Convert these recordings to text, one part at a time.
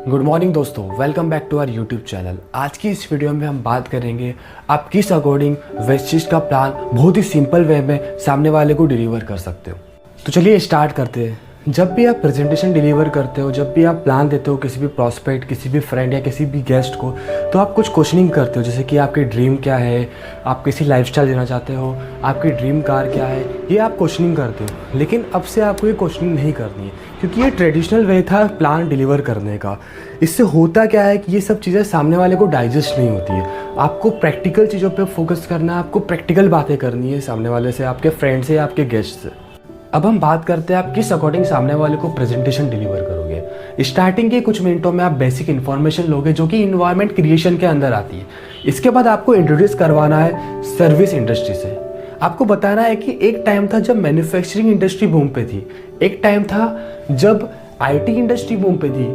Good morning दोस्तों, welcome back to our YouTube channel. आज की इस वीडियो में हम बात करेंगे आप किस अकॉर्डिंग वेस्टिज का प्लान बहुत ही सिंपल वे में सामने वाले को डिलीवर कर सकते हो। तो चलिए स्टार्ट करते हैं। जब भी आप प्रेजेंटेशन डिलीवर करते हो, जब भी आप प्लान देते हो किसी भी प्रॉस्पेक्ट, किसी भी फ्रेंड या किसी भी गेस्ट को, तो आप कुछ क्वेश्चनिंग करते हो, जैसे कि आपकी ड्रीम क्या है, आप किसी लाइफस्टाइल देना चाहते हो, आपकी ड्रीम कार क्या है, ये आप क्वेश्चनिंग करते हो। लेकिन अब से आपको ये क्वेश्चनिंग नहीं करनी है, क्योंकि ये ट्रेडिशनल वे था प्लान डिलीवर करने का। इससे होता क्या है कि ये सब चीज़ें सामने वाले को डाइजेस्ट नहीं होती है। आपको प्रैक्टिकल चीज़ों पे फोकस करना है, आपको प्रैक्टिकल बातें करनी है सामने वाले से, आपके फ्रेंड से या आपके गेस्ट से। अब हम बात करते हैं आप किस अकॉर्डिंग सामने वाले को प्रेजेंटेशन डिलीवर करोगे। स्टार्टिंग के कुछ मिनटों में आप बेसिक इन्फॉर्मेशन लोगे जो कि इन्वायरमेंट क्रिएशन के अंदर आती है। इसके बाद आपको इंट्रोड्यूस करवाना है सर्विस इंडस्ट्री से। आपको बताना है कि एक टाइम था जब मैन्युफैक्चरिंग इंडस्ट्री बूम पे थी, एक टाइम था जब आईटी इंडस्ट्री बूम पे थी,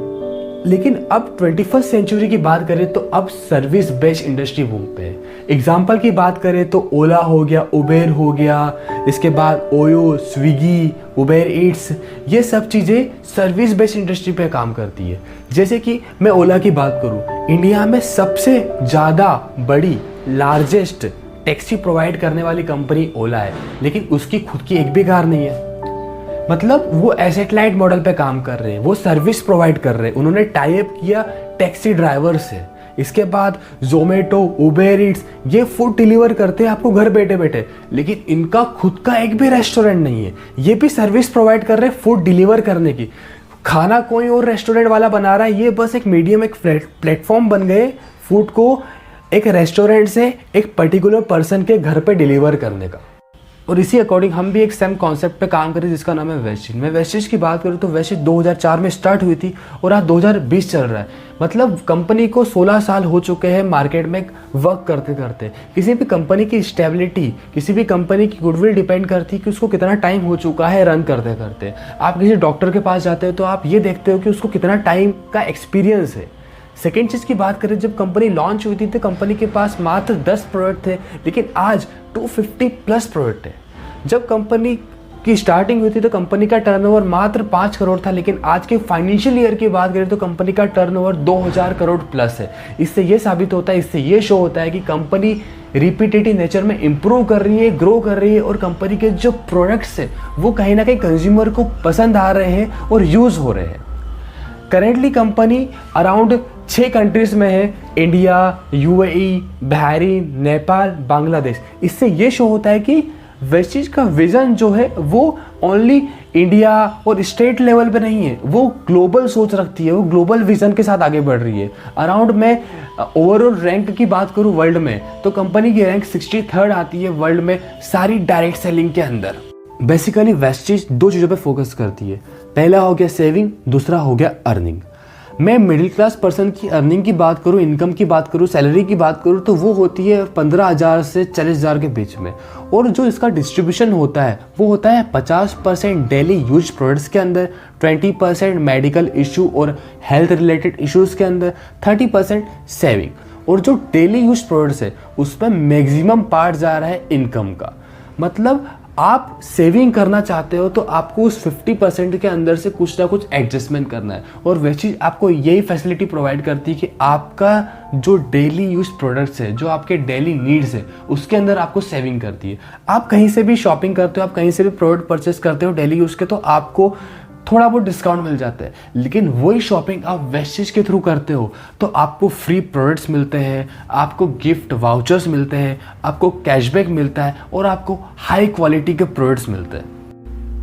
लेकिन अब 21st सेंचुरी की बात करें तो अब सर्विस बेस्ड इंडस्ट्री बूम पे है। एग्जाम्पल की बात करें तो ओला हो गया, उबेर हो गया, इसके बाद ओयो, स्विगी, उबेर ईट्स, ये सब चीज़ें सर्विस बेस्ड इंडस्ट्री पे काम करती है। जैसे कि मैं ओला की बात करूँ, इंडिया में सबसे ज़्यादा बड़ी लार्जेस्ट टैक्सी प्रोवाइड करने वाली कंपनी ओला है, लेकिन उसकी खुद की एक भी कार नहीं है। मतलब वो एसेट लाइट मॉडल पे काम कर रहे हैं, वो सर्विस प्रोवाइड कर रहे हैं, उन्होंने टाई अप किया टैक्सी ड्राइवर से। इसके बाद जोमेटो, उबेर ईट्स, ये फूड डिलीवर करते हैं आपको घर बैठे बैठे, लेकिन इनका खुद का एक भी रेस्टोरेंट नहीं है। ये भी सर्विस प्रोवाइड कर रहे हैं फूड डिलीवर करने की। खाना कोई और रेस्टोरेंट वाला बना रहा है, ये बस एक मीडियम, एक प्लेटफॉर्म बन गए फूड को एक रेस्टोरेंट से एक पर्टिकुलर पर्सन के घर पे डिलीवर करने का। और इसी अकॉर्डिंग हम भी एक सेम कॉन्सेप्ट पे काम करें जिसका नाम है वेस्टिज। मैं वेस्टिज की बात करूँ तो वेस्टिज 2004 में स्टार्ट हुई थी और आज 2020 चल रहा है। मतलब कंपनी को 16 साल हो चुके हैं मार्केट में वर्क करते करते। किसी भी कंपनी की स्टेबिलिटी, किसी भी कंपनी की गुडविल डिपेंड करती है कि उसको कितना टाइम हो चुका है रन करते करते। आप किसी डॉक्टर के पास जाते हो तो आप ये देखते हो कि उसको कितना टाइम का एक्सपीरियंस है। सेकेंड चीज़ की बात करें, जब कंपनी लॉन्च हुई थी तो कंपनी के पास मात्र 10 प्रोडक्ट थे, लेकिन आज 250 प्लस प्रोडक्ट है। जब कंपनी की स्टार्टिंग हुई थी तो कंपनी का टर्नओवर मात्र 5 करोड़ था, लेकिन आज के फाइनेंशियल ईयर की बात करें तो कंपनी का टर्नओवर 2000 करोड़ प्लस है। इससे ये साबित होता है, इससे ये शो होता है कि कंपनी रिपीटेटिव नेचर में इंप्रूव कर रही है, ग्रो कर रही है, और कंपनी के जो प्रोडक्ट्स हैं वो कहीं ना कहीं कंज्यूमर को पसंद आ रहे हैं और यूज़ हो रहे हैं। करेंटली कंपनी अराउंड 6 कंट्रीज में है, India, UAE, Bahrain, Nepal, Bangladesh. इससे ये शो होता है कि वेस्टिज का विजन जो है वो ओनली इंडिया और स्टेट लेवल पे नहीं है, वो ग्लोबल सोच रखती है, वो ग्लोबल विजन के साथ आगे बढ़ रही है। अराउंड मैं ओवरऑल रैंक की बात करूँ वर्ल्ड में तो कंपनी की रैंक 63rd आती है वर्ल्ड में सारी डायरेक्ट सेलिंग के अंदर। बेसिकली वेस्टिज 2 चीज़ों पे फोकस करती है। पहला हो गया सेविंग, दूसरा हो गया अर्निंग। मैं मिडिल क्लास पर्सन की अर्निंग की बात करूं, इनकम की बात करूं, सैलरी की बात करूं तो वो होती है 15,000 से 40,000 के बीच में। और जो इसका डिस्ट्रीब्यूशन होता है वो होता है 50% डेली यूज प्रोडक्ट्स के अंदर, 20% मेडिकल इशू और हेल्थ रिलेटेड इश्यूज़ के अंदर, 30% सेविंग। और जो डेली यूज प्रोडक्ट्स है उसमें मैक्सिमम पार्ट जा रहा है इनकम का। मतलब आप सेविंग करना चाहते हो तो आपको उस 50% के अंदर से कुछ ना कुछ एडजस्टमेंट करना है, और वह चीज़ आपको यही फैसिलिटी प्रोवाइड करती है कि आपका जो डेली यूज प्रोडक्ट्स है, जो आपके डेली नीड्स है, उसके अंदर आपको सेविंग करती है। आप कहीं से भी शॉपिंग करते हो, आप कहीं से भी प्रोडक्ट परचेस करते हो डेली यूज़ के, तो आपको थोड़ा बहुत डिस्काउंट मिल जाता है। लेकिन वही शॉपिंग आप वेस्टिज के थ्रू करते हो तो आपको फ्री प्रोडक्ट्स मिलते हैं, आपको गिफ्ट वाउचर्स मिलते हैं, आपको कैशबैक मिलता है, और आपको हाई क्वालिटी के प्रोडक्ट्स मिलते हैं।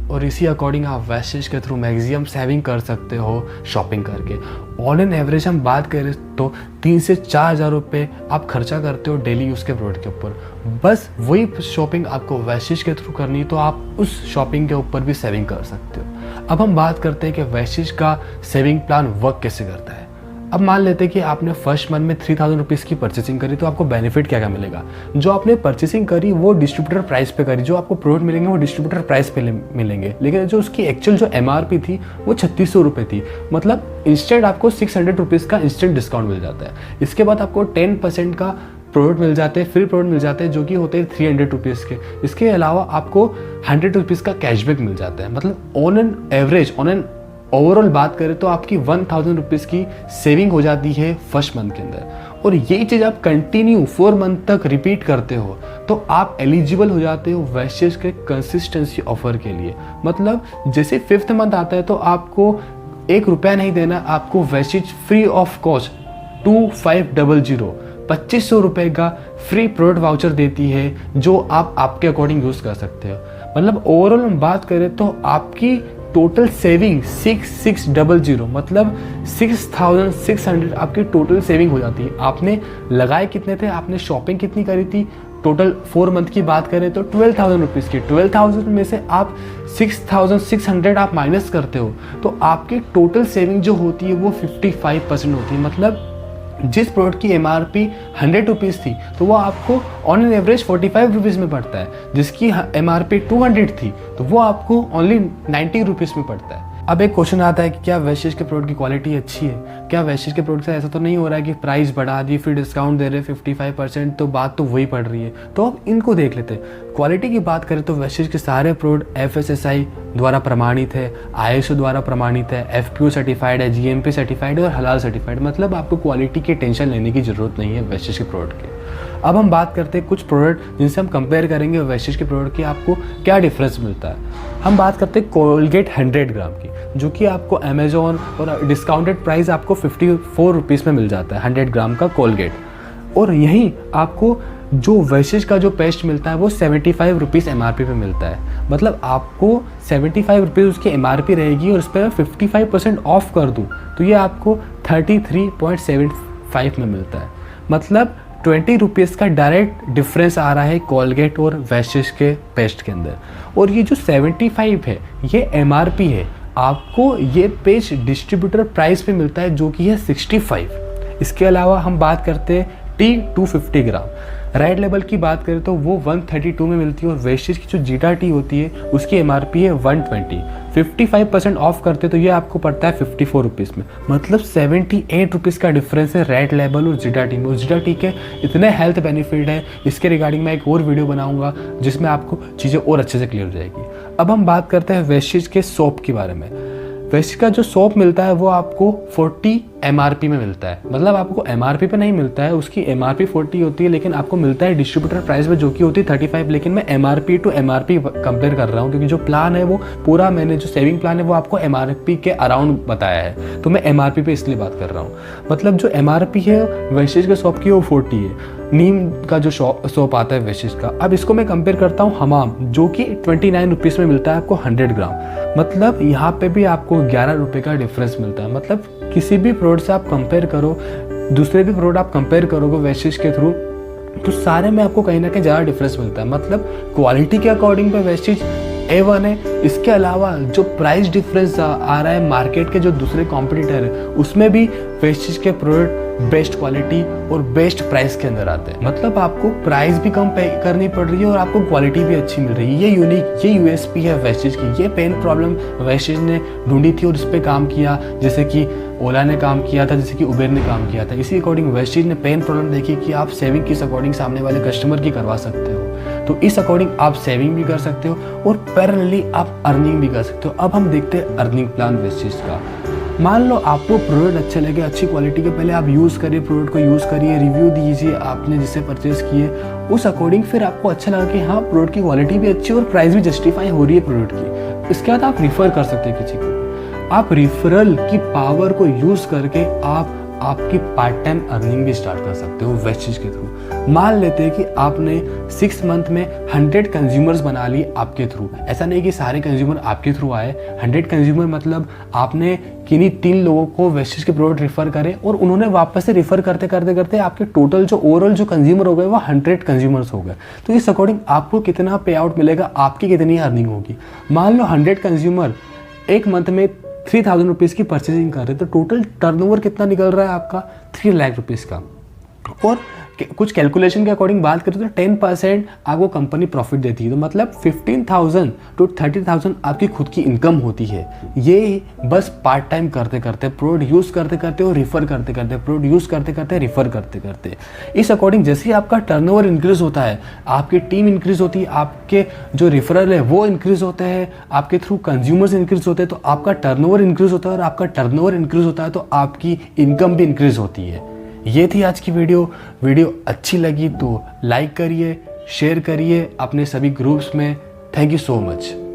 और इसी अकॉर्डिंग आप वेस्टिज के थ्रू मैक्सिमम सेविंग कर सकते हो शॉपिंग करके। ऑन एन एवरेज हम बात करें तो 3 से 4 हज़ार रुपये आप खर्चा करते हो डेली यूज़ के प्रोडक्ट के ऊपर। बस वही शॉपिंग आपको वेस्टिज के थ्रू करनी है तो आप उस शॉपिंग के ऊपर भी सेविंग कर सकते हो। अब हम बात करते हैं कि वेस्टिज का सेविंग प्लान वर्क कैसे करता है। अब मान लेते हैं कि आपने फर्स्ट मंथ में 3000 रुपीज़ की परचेसिंग करी, तो आपको बेनिफिट क्या क्या मिलेगा। जो आपने परचेसिंग करी वो डिस्ट्रीब्यूटर प्राइस पे करी, जो आपको प्रोडक्ट मिलेंगे वो डिस्ट्रीब्यूटर प्राइस पे मिलेंगे, लेकिन जो उसकी एक्चुअल जो MRP थी वो 3600 रुपये थी। मतलब इंस्टेंट आपको 600 रुपीज़ का इंस्टेंट डिस्काउंट मिल जाता है। इसके बाद आपको 10% का प्रोडक्ट मिल जाते हैं, फ्री प्रोडक्ट मिल जाते हैं जो कि होते हैं 300 रुपीज़ के। इसके अलावा आपको 100 रुपीज़ का कैशबैक मिल जाता है। मतलब on an average, on an overall बात करें तो आपकी 1000 रुपीज़ की सेविंग हो जाती है फर्स्ट मंथ के अंदर। और यही चीज़ आप कंटिन्यू 4 मंथ तक रिपीट करते हो तो आप एलिजिबल हो जाते हो वेस्टेज के कंसिस्टेंसी ऑफर के लिए। मतलब जैसे 5th मंथ आता है तो आपको 1 रुपया नहीं देना, आपको वेस्टेज फ्री ऑफ कॉस्ट 2500 2500 रुपये का फ्री प्रोडक्ट वाउचर देती है, जो आप आपके अकॉर्डिंग यूज़ कर सकते हो। मतलब ओवरऑल हम बात करें तो आपकी टोटल सेविंग 6600, मतलब 6600 आपकी टोटल सेविंग हो जाती है। आपने लगाए कितने थे, आपने शॉपिंग कितनी करी थी, टोटल 4 मंथ की बात करें तो 12,000 रुपीज़ की, 12,000 में से आप 6,600 आप माइनस करते हो तो आपकी टोटल सेविंग जो होती है वो 55% होती है। मतलब जिस प्रोडक्ट की MRP 100 रुपीज़ थी तो वो आपको ऑन एन एवरेज 45 रुपीज़ में पड़ता है, जिसकी MRP 200 थी तो वो आपको ओनली 90 रुपीज़ में पड़ता है। अब एक क्वेश्चन आता है कि क्या वेस्टेज के प्रोडक्ट की क्वालिटी अच्छी है? क्या वेस्टेज के प्रोडक्ट से ऐसा तो नहीं हो रहा है कि प्राइस बढ़ा दी फिर डिस्काउंट दे रहे 55%, तो बात तो वही पड़ रही है। तो अब इनको देख लेते हैं। क्वालिटी की बात करें तो वेस्टेज के सारे प्रोडक्ट FSSAI द्वारा प्रमाणित है, ISO द्वारा प्रमाणित है, FPO सर्टिफाइड है, GMP सर्टिफाइड है और हलाल सर्टिफाइड। मतलब आपको क्वालिटी की टेंशन लेने की ज़रूरत नहीं है वेस्टेज के प्रोडक्ट की। अब हम बात करते हैं कुछ प्रोडक्ट जिनसे हम कंपेयर करेंगे वेस्टेज के प्रोडक्ट की आपको क्या डिफरेंस मिलता है। हम बात करते हैं कोलगेट 100 ग्राम की, जो कि आपको अमेजोन और डिस्काउंटेड प्राइस आपको 54 रुपीज़ में मिल जाता है 100 ग्राम का कोलगेट। और यहीं आपको जो वेस्टेज का जो पेस्ट मिलता है वो 75 रुपीज़ MRP पे मिलता है। मतलब आपको 75 रुपीज़ उसकी MRP रहेगी और उस पर 55% ऑफ कर दूँ तो ये आपको 33.75 में मिलता है। मतलब 20 रुपीज़ का डायरेक्ट डिफरेंस आ रहा है कोलगेट और वेस्टेज के पेस्ट के अंदर। और ये जो 75 है ये MRP है, आपको ये पेस्ट डिस्ट्रीब्यूटर प्राइस पे मिलता है जो कि है 65। इसके अलावा हम बात करते हैं टी 250 ग्राम रेड लेबल की बात करें तो वो 132 में मिलती है और वेस्टेज की जो जीटा टी होती है उसकी MRP है 120। 55% ऑफ करते तो ये आपको पड़ता है 54 रुपीज़ में। मतलब 78 रुपीज़ का डिफरेंस है रेड लेबल और जीटा टी में। और जीटा टी के इतने हेल्थ बेनिफिट है, इसके रिगार्डिंग मैं एक और वीडियो बनाऊंगा जिसमें आपको चीज़ें और अच्छे से क्लियर हो जाएगी। अब हम बात करते हैं वेस्टेज के सोप के बारे में। वेस्टेज का जो सोप मिलता है वो आपको 40 MRP में मिलता है। मतलब आपको MRP पे नहीं मिलता है, उसकी MRP 40 होती है लेकिन आपको मिलता है डिस्ट्रीब्यूटर प्राइस में जो कि होती है 35। लेकिन मैं MRP टू MRP कंपेयर कर रहा हूँ क्योंकि जो प्लान है वो पूरा मैंने जो सेविंग प्लान है वो आपको MRP के अराउंड बताया है, तो मैं MRP पे इसलिए बात कर रहा हूँ। मतलब जो MRP है वेस्टेज के सोप की वो 40 है। नीम का जो सोप आता है वेस्टेज का, अब इसको मैं कंपेयर करता हूँ हमाम जो कि 29 रुपीज़ में मिलता है आपको 100 ग्राम। मतलब यहाँ पे भी आपको 11 रुपये का डिफरेंस मिलता है। मतलब किसी भी प्रोडक्ट से आप कंपेयर करो, दूसरे भी प्रोडक्ट आप कंपेयर करोगे वेस्टेज के थ्रू तो सारे में आपको कहीं ना कहीं ज़्यादा डिफरेंस मिलता है। मतलब क्वालिटी के अकॉर्डिंग पे वेस्टेज A1 है। इसके अलावा जो प्राइस डिफरेंस आ रहा है मार्केट के जो दूसरे कॉम्पिटिटर है उसमें भी वेस्टेज के प्रोडक्ट बेस्ट क्वालिटी और बेस्ट प्राइस के अंदर आते हैं। मतलब आपको प्राइस भी कम पे करनी पड़ रही है और आपको क्वालिटी भी अच्छी मिल रही है। ये यूनिक, ये USP है वेस्टेज की। ये पेन प्रॉब्लम वेस्टेज ने ढूंढी थी और उस पर काम किया, जैसे कि ओला ने काम किया था, जैसे कि उबेर ने काम किया था। इसी अकॉर्डिंग वेस्टेज ने पेन प्रॉब्लम देखी कि आप सेविंग किस अकॉर्डिंग सामने वाले कस्टमर की करवा सकते हो, तो इस अकॉर्डिंग आप सेविंग भी कर सकते हो और पैरेलली आप अर्निंग भी कर सकते हो। अब हम देखते हैं अर्निंग प्लान वेस्टेज का। मान लो आपको प्रोडक्ट अच्छे लगे, अच्छी क्वालिटी के, पहले आप यूज़ करिए, प्रोडक्ट को यूज़ करिए, रिव्यू दीजिए आपने जिससे परचेज़ किए, उस अकॉर्डिंग फिर आपको अच्छा लगा कि हाँ प्रोडक्ट की क्वालिटी भी अच्छी और प्राइस भी जस्टिफाई हो रही है प्रोडक्ट की। इसके बाद आप रिफ़र कर सकते हैं किसी को। आप रिफरल की पावर को यूज़ करके आप आपकी पार्ट टाइम अर्निंग भी स्टार्ट कर सकते हो वेस्टेज के थ्रू। मान लेते हैं कि आपने 6 मंथ में 100 कंज्यूमर्स बना लिए आपके थ्रू। ऐसा नहीं कि सारे कंज्यूमर आपके थ्रू आए, 100 कंज्यूमर मतलब आपने किन्हीं 3 लोगों को वेस्टेज के प्रोडक्ट रिफ़र करे और उन्होंने वापस से रिफ़र करते करते करते आपके टोटल जो ओवरऑल जो कंज्यूमर हो गए वो 100 कंज्यूमर्स हो गए। तो इस अकॉर्डिंग आपको कितना पे आउट मिलेगा, आपकी कितनी अर्निंग होगी। मान लो 100 कंज्यूमर एक मंथ में 3000 रुपीज़ की परचेजिंग कर रहे हैं तो टोटल टर्नओवर कितना निकल रहा है आपका 3 लाख रुपीज़ का। और कुछ कैलकुलेशन के अकॉर्डिंग बात करें तो 10% आपको कंपनी प्रॉफिट देती है, तो मतलब 15,000 to 30,000 आपकी खुद की इनकम होती है। ये बस पार्ट टाइम करते करते, प्रोडक्ट यूज़ करते करते और रिफ़र करते करते, प्रोडक्ट यूज़ करते करते, रिफ़र करते करते, इस अकॉर्डिंग जैसे ही आपका टर्नओवर इंक्रीज़ होता है, आपकी टीम इंक्रीज़ होती है, आपके जो रेफरल है वो इंक्रीज़ होते हैं, आपके थ्रू कंज्यूमर्स इंक्रीज़ होते हैं, तो आपका टर्नओवर इंक्रीज़ होता है, और आपका टर्नओवर इंक्रीज़ होता है तो आपकी इनकम भी इंक्रीज़ होती है। ये थी आज की वीडियो अच्छी लगी तो लाइक करिए, शेयर करिए अपने सभी ग्रुप्स में। Thank you so much.